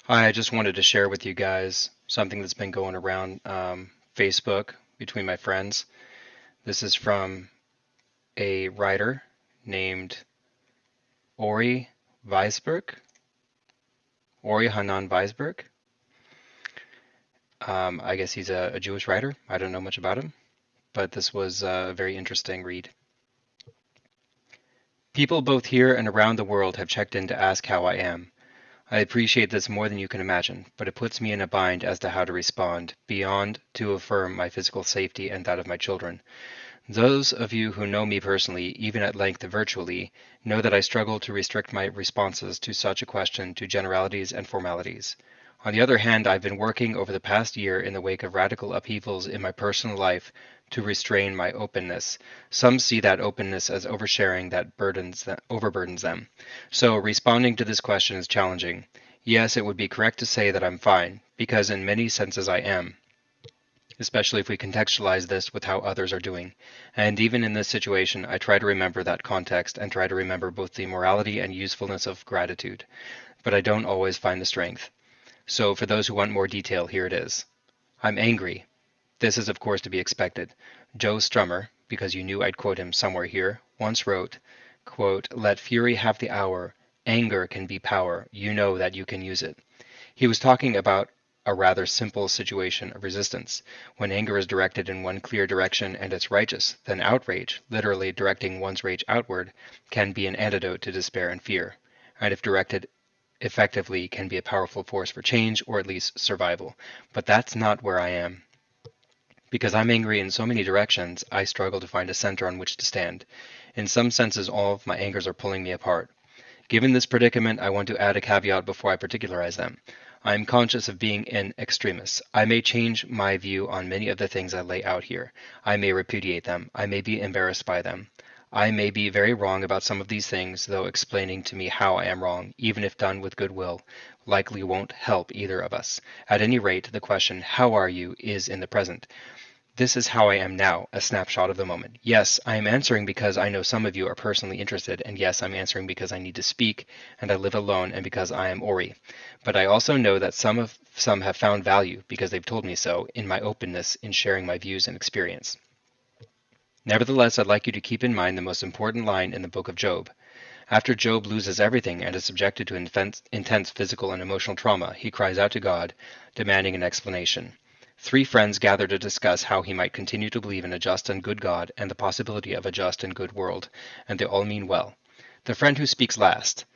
Hi, I just wanted to share with you guys something that's been going around Facebook between my friends. This is from a writer named Ori Weisberg, Ori Hanan Weisberg. I guess he's a Jewish writer. I don't know much about him, but this was a very interesting read. People both here and around the world have checked in to ask how I am. I appreciate this more than you can imagine, but it puts me in a bind as to how to respond, beyond to affirm my physical safety and that of my children. Those of you who know me personally, even at length virtually, know that I struggle to restrict my responses to such a question to generalities and formalities. On the other hand, I've been working over the past year in the wake of radical upheavals in my personal life to restrain my openness. Some see that openness as oversharing that overburdens them. So responding to this question is challenging. Yes, it would be correct to say that I'm fine, because in many senses I am, especially if we contextualize this with how others are doing. And even in this situation, I try to remember that context and try to remember both the morality and usefulness of gratitude. But I don't always find the strength. So for those who want more detail, here it is. I'm angry. This is of course to be expected. Joe Strummer, because you knew I'd quote him somewhere here, once wrote, quote, "Let fury have the hour. Anger can be power. You know that you can use it." He was talking about a rather simple situation of resistance. When anger is directed in one clear direction and it's righteous, then outrage, literally directing one's rage outward, can be an antidote to despair and fear, and if directed effectively can be a powerful force for change or at least survival. But that's not where I am. Because I'm angry in so many directions, I struggle to find a center on which to stand. In some senses, all of my angers are pulling me apart. Given this predicament, I want to add a caveat before I particularize them. I am conscious of being an extremist. I may change my view on many of the things I lay out here. I may repudiate them. I may be embarrassed by them. I may be very wrong about some of these things, though explaining to me how I am wrong, even if done with goodwill, likely won't help either of us. At any rate, the question, how are you, is in the present. This is how I am now, a snapshot of the moment. Yes, I am answering because I know some of you are personally interested, and yes, I'm answering because I need to speak, and I live alone, and because I am Ori. But I also know that some have found value, because they've told me so, in my openness in sharing my views and experience. Nevertheless, I'd like you to keep in mind the most important line in the book of Job. After Job loses everything and is subjected to intense physical and emotional trauma, he cries out to God, demanding an explanation. Three friends gather to discuss how he might continue to believe in a just and good God and the possibility of a just and good world, and they all mean well. The friend who speaks last,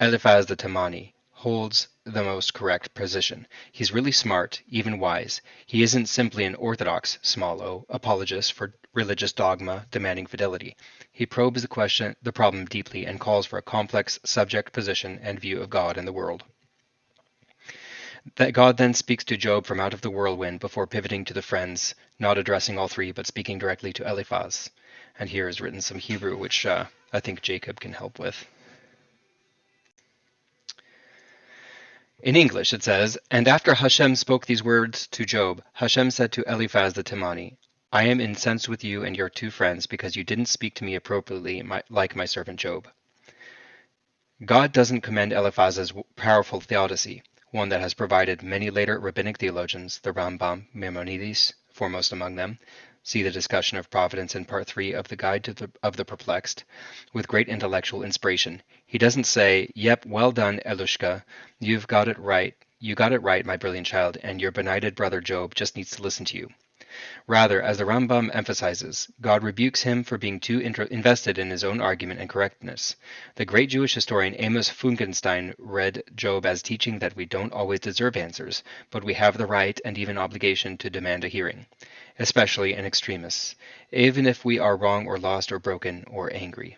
Eliphaz the Temani, holds the most correct position. He's really smart, even wise. He isn't simply an orthodox, small o, apologist for religious dogma demanding fidelity. He probes the problem deeply, and calls for a complex subject position and view of God and the world. That God then speaks to Job from out of the whirlwind before pivoting to the friends, not addressing all three, but speaking directly to Eliphaz. And here is written some Hebrew, which I think Jacob can help with. In English, it says, "And after Hashem spoke these words to Job, Hashem said to Eliphaz the Temani, I am incensed with you and your two friends because you didn't speak to me appropriately like my servant Job." God doesn't commend Eliphaz's powerful theodicy, one that has provided many later rabbinic theologians, the Rambam, Maimonides, foremost among them, see the discussion of providence in part 3 of the Guide of the Perplexed, with great intellectual inspiration. He doesn't say, "Yep, well done, Elushka, you've got it right. You got it right, my brilliant child, and your benighted brother Job just needs to listen to you." Rather, as the Rambam emphasizes, God rebukes him for being too invested in his own argument and correctness. The great Jewish historian Amos Funkenstein read Job as teaching that we don't always deserve answers, but we have the right and even obligation to demand a hearing, especially in extremists, even if we are wrong or lost or broken or angry.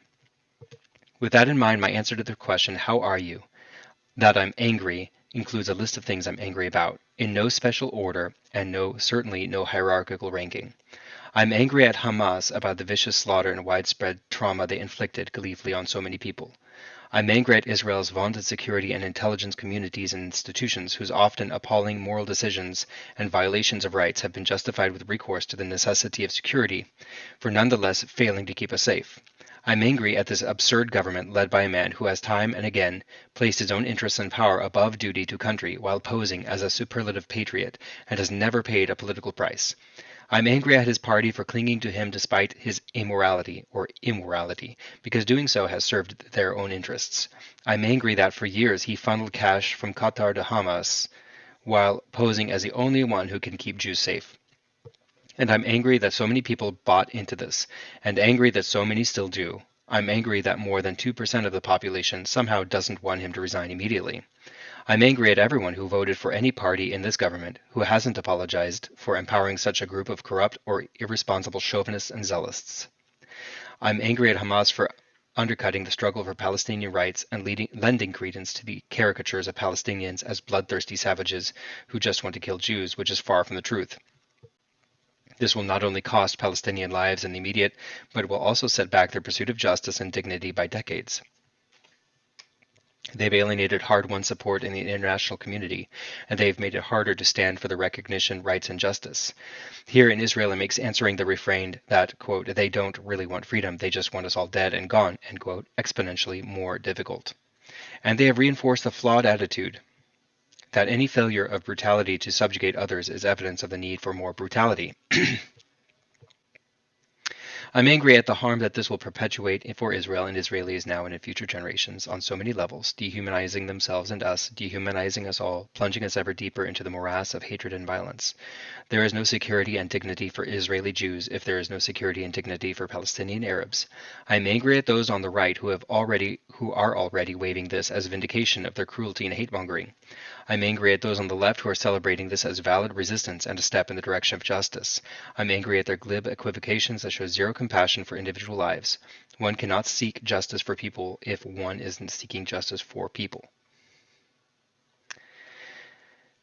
With that in mind, my answer to the question, how are you? That I'm angry includes a list of things I'm angry about, in no special order and certainly no hierarchical ranking. I'm angry at Hamas about the vicious slaughter and widespread trauma they inflicted gleefully on so many people. I'm angry at Israel's vaunted security and intelligence communities and institutions whose often appalling moral decisions and violations of rights have been justified with recourse to the necessity of security, for nonetheless failing to keep us safe. I'm angry at this absurd government led by a man who has time and again placed his own interests and power above duty to country while posing as a superlative patriot and has never paid a political price. I'm angry at his party for clinging to him despite his amorality or immorality, because doing so has served their own interests. I'm angry that for years he funneled cash from Qatar to Hamas while posing as the only one who can keep Jews safe. And I'm angry that so many people bought into this, and angry that so many still do. I'm angry that more than 2% of the population somehow doesn't want him to resign immediately. I'm angry at everyone who voted for any party in this government who hasn't apologized for empowering such a group of corrupt or irresponsible chauvinists and zealots. I'm angry at Hamas for undercutting the struggle for Palestinian rights and lending credence to the caricatures of Palestinians as bloodthirsty savages who just want to kill Jews, which is far from the truth. This will not only cost Palestinian lives in the immediate, but it will also set back their pursuit of justice and dignity by decades. They've alienated hard-won support in the international community, and they've made it harder to stand for the recognition, rights, and justice. Here in Israel, it makes answering the refrain that, quote, they don't really want freedom, they just want us all dead and gone, end quote, exponentially more difficult. And they have reinforced the flawed attitude that any failure of brutality to subjugate others is evidence of the need for more brutality. I'm angry at the harm that this will perpetuate for Israel and Israelis now and in future generations on so many levels, dehumanizing themselves and us, dehumanizing us all, plunging us ever deeper into the morass of hatred and violence. There is no security and dignity for Israeli Jews if there is no security and dignity for Palestinian Arabs. I am angry at those on the right who are already waving this as vindication of their cruelty and hate-mongering. I'm angry at those on the left who are celebrating this as valid resistance and a step in the direction of justice. I'm angry at their glib equivocations that show zero compassion for individual lives. One cannot seek justice for people if one isn't seeking justice for people.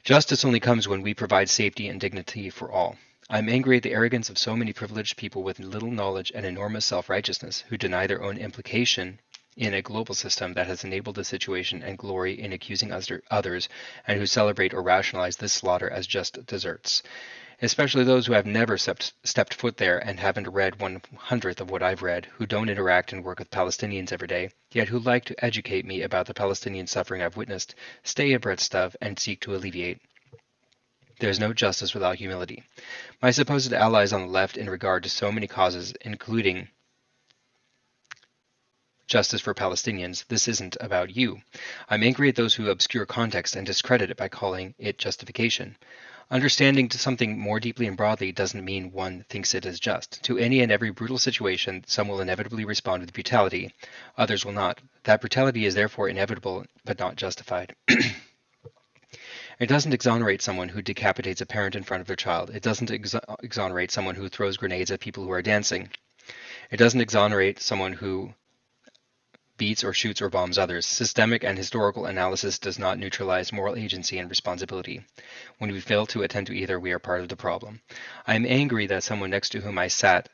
Justice only comes when we provide safety and dignity for all. I'm angry at the arrogance of so many privileged people with little knowledge and enormous self-righteousness who deny their own implication in a global system that has enabled the situation and glory in accusing others, and who celebrate or rationalize this slaughter as just desserts. Especially those who have never stepped foot there and haven't read 1/100th of what I've read, who don't interact and work with Palestinians every day, yet who like to educate me about the Palestinian suffering I've witnessed, stay abreast of, and seek to alleviate. There is no justice without humility. My supposed allies on the left in regard to so many causes, including justice for Palestinians, this isn't about you. I'm angry at those who obscure context and discredit it by calling it justification. Understanding something more deeply and broadly doesn't mean one thinks it is just. To any and every brutal situation, some will inevitably respond with brutality, others will not. That brutality is therefore inevitable but not justified. It doesn't exonerate someone who decapitates a parent in front of their child. It doesn't exonerate someone who throws grenades at people who are dancing. It doesn't exonerate someone who beats or shoots or bombs others. Systemic and historical analysis does not neutralize moral agency and responsibility. When we fail to attend to either, we are part of the problem. I am angry that someone next to whom I sat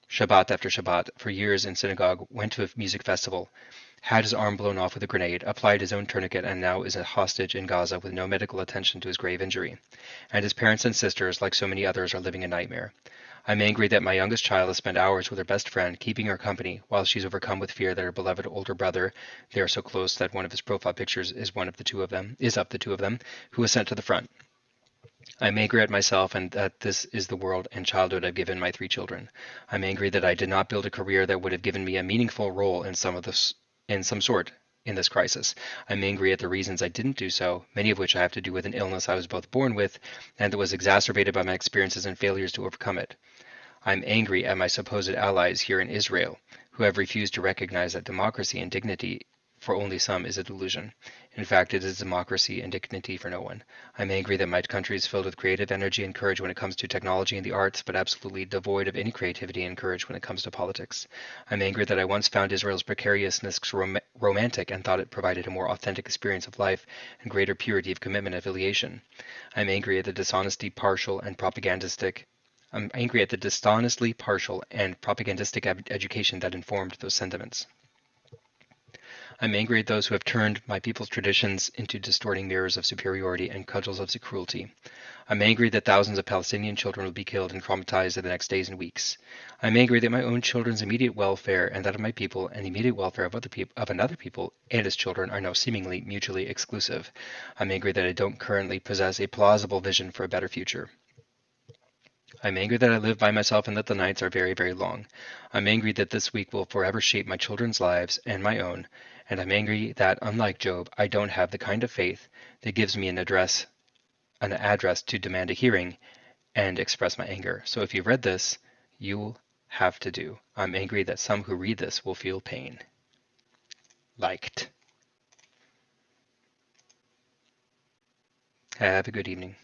Shabbat after Shabbat for years in synagogue, went to a music festival, had his arm blown off with a grenade, applied his own tourniquet, and now is a hostage in Gaza with no medical attention to his grave injury. And his parents and sisters, like so many others, are living a nightmare. I'm angry that my youngest child has spent hours with her best friend, keeping her company, while she's overcome with fear that her beloved older brother, they are so close that one of his profile pictures is of the two of them, who was sent to the front. I'm angry at myself and that this is the world and childhood I've given my 3 children. I'm angry that I did not build a career that would have given me a meaningful role in some sort in this crisis. I'm angry at the reasons I didn't do so, many of which I have to do with an illness I was both born with and that was exacerbated by my experiences and failures to overcome it. I'm angry at my supposed allies here in Israel, who have refused to recognize that democracy and dignity for only some is a delusion. In fact, it is democracy and dignity for no one. I'm angry that my country is filled with creative energy and courage when it comes to technology and the arts, but absolutely devoid of any creativity and courage when it comes to politics. I'm angry that I once found Israel's precariousness romantic and thought it provided a more authentic experience of life and greater purity of commitment and affiliation. I'm angry at the dishonestly partial and propagandistic I'm angry at the dishonestly partial and propagandistic education that informed those sentiments. I'm angry at those who have turned my people's traditions into distorting mirrors of superiority and cudgels of cruelty. I'm angry that thousands of Palestinian children will be killed and traumatized in the next days and weeks. I'm angry that my own children's immediate welfare and that of my people and the immediate welfare of another people and his children are now seemingly mutually exclusive. I'm angry that I don't currently possess a plausible vision for a better future. I'm angry that I live by myself and that the nights are very, very long. I'm angry that this week will forever shape my children's lives and my own, and I'm angry that, unlike Job, I don't have the kind of faith that gives me an address to demand a hearing and express my anger. So if you've read this, you'll have to do. I'm angry that some who read this will feel pain. Liked. Have a good evening.